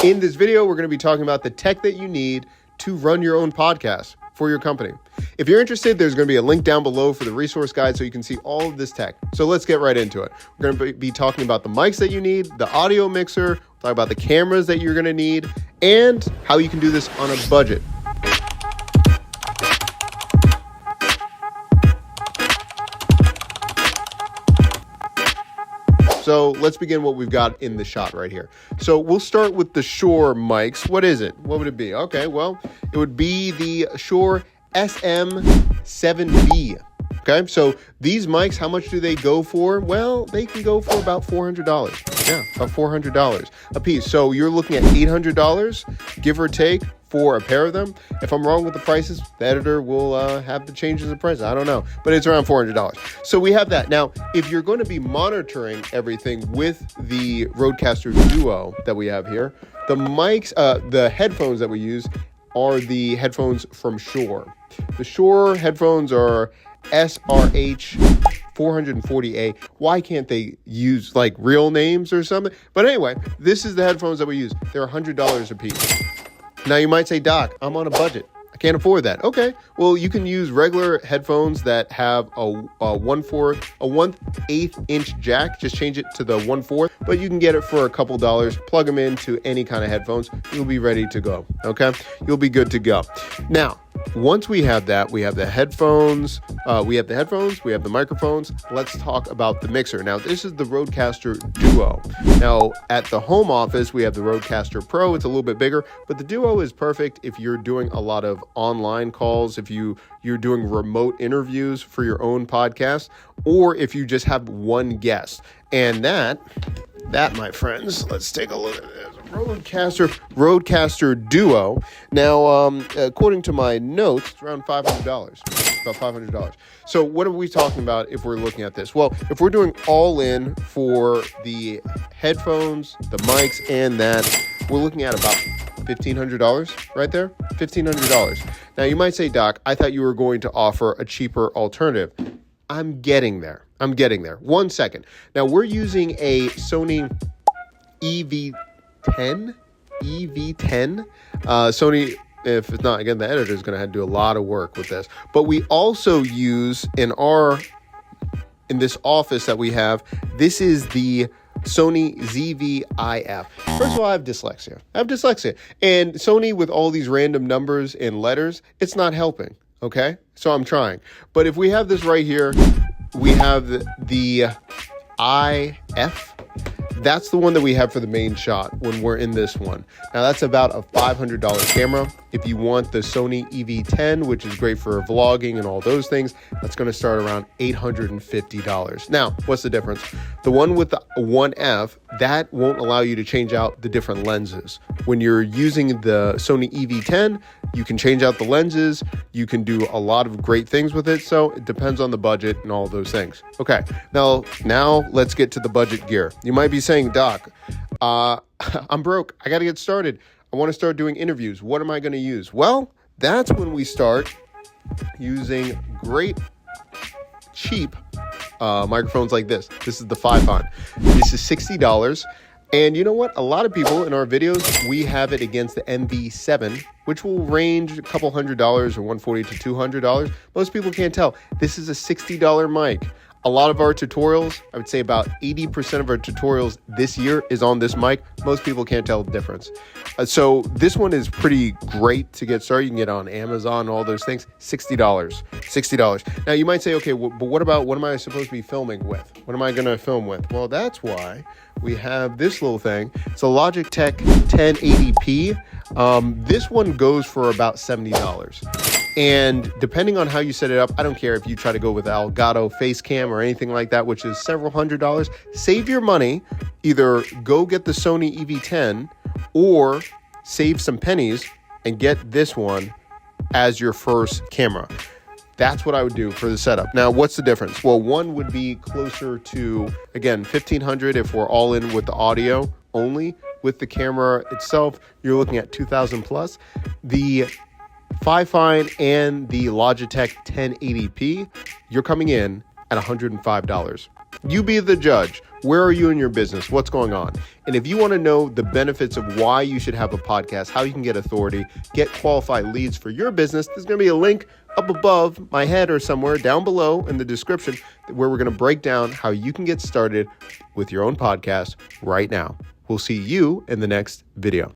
In this video, we're going to be talking about the tech that you need to run your own podcast for your company. If you're interested, there's going to be a link down below for the resource guide so you can see all of this tech. So let's get right into it. We're going to be talking about the mics that you need, the audio mixer, talk about the cameras that you're going to need, and how you can do this on a budget. So let's begin what we've got in the shot right here. So we'll start with the Shure mics. What is it? What would it be? Okay, well, it would be the Shure SM7B. Okay, so these mics, how much do they go for? Well, they can go for about $400. Yeah, about $400 a piece. So you're looking at $800, give or take, for a pair of them. If I'm wrong with the prices, the editor will have the changes in price. I don't know, but it's around $400. So we have that. Now, if you're going to be monitoring everything with the Rodecaster Duo that we have here, the mics, the headphones that we use are the headphones from Shure. The Shure headphones are SRH 440A. Why can't they use like real names or something? But anyway, this is the headphones that we use. They're $100 a piece. Now you might say, Doc, I'm on a budget. I can't afford that. Okay, well, you can use regular headphones that have a 1/8 inch jack. Just change it to the 1/4, but you can get it for a couple dollars. Plug them into any kind of headphones. You'll be ready to go. Okay, you'll be good to go. Now, once we have that, we have the headphones, we have the microphones. Let's talk about the mixer. Now, this is the Rodecaster Duo. Now, at the home office, we have the Rodecaster Pro. It's a little bit bigger, but the Duo is perfect if you're doing a lot of online calls, if you're doing remote interviews for your own podcast, or if you just have one guest. And that, my friends, let's take a look at this. Rodecaster Duo. Now, according to my notes, it's around $500, about $500. So what are we talking about if we're looking at this? Well, if we're doing all in for the headphones, the mics, and that, we're looking at about $1,500 right there, $1,500. Now, you might say, Doc, I thought you were going to offer a cheaper alternative. I'm getting there. 1 second. Now, we're using a Sony EV10. Sony, if it's not, again, the editor is going to have to do a lot of work with this. But we also use in this office that we have, this is the Sony ZV-IF. First of all, I have dyslexia. And Sony, with all these random numbers and letters, it's not helping. Okay, so I'm trying. But if we have this right here, we have the IF. That's the one that we have for the main shot when we're in this one. Now, that's about a $500 camera. If you want the Sony EV10, which is great for vlogging and all those things, that's going to start around $850. Now, what's the difference? The one with the 1F, that won't allow you to change out the different lenses. When you're using the Sony EV10, you can change out the lenses. You can do a lot of great things with it. So it depends on the budget and all those things. Okay, now let's get to the budget gear. You might be saying, Doc, I'm broke. I got to get started. I want to start doing interviews. What am I going to use? Well, that's when we start using great, cheap microphones like this. This is the Fifine. This is $60. And you know what? A lot of people in our videos, we have it against the MV7, which will range a couple $100 or $140 to $200. Most people can't tell. This is a $60 mic. A lot of our tutorials, I would say about 80% of our tutorials this year is on this mic. Most people can't tell the difference. So this one is pretty great to get started. You can get it on Amazon, all those things. $60. Now you might say, okay, but what am I supposed to be filming with? What am I going to film with? Well, that's why we have this little thing. It's a Logitech 1080p. This one goes for about $70. And depending on how you set it up, I don't care if you try to go with Elgato Facecam or anything like that, which is several $100s. Save your money. Either go get the Sony EV10 or save some pennies and get this one as your first camera. That's what I would do for the setup. Now, what's the difference? Well, one would be closer to, again, $1,500 if we're all in with the audio only. With the camera itself, you're looking at $2,000 plus. The Fifine and the Logitech 1080p, you're coming in at $105. You be the judge. Where are you in your business? What's going on? And if you want to know the benefits of why you should have a podcast, how you can get authority, get qualified leads for your business, there's going to be a link up above my head or somewhere down below in the description where we're going to break down how you can get started with your own podcast right now. We'll see you in the next video.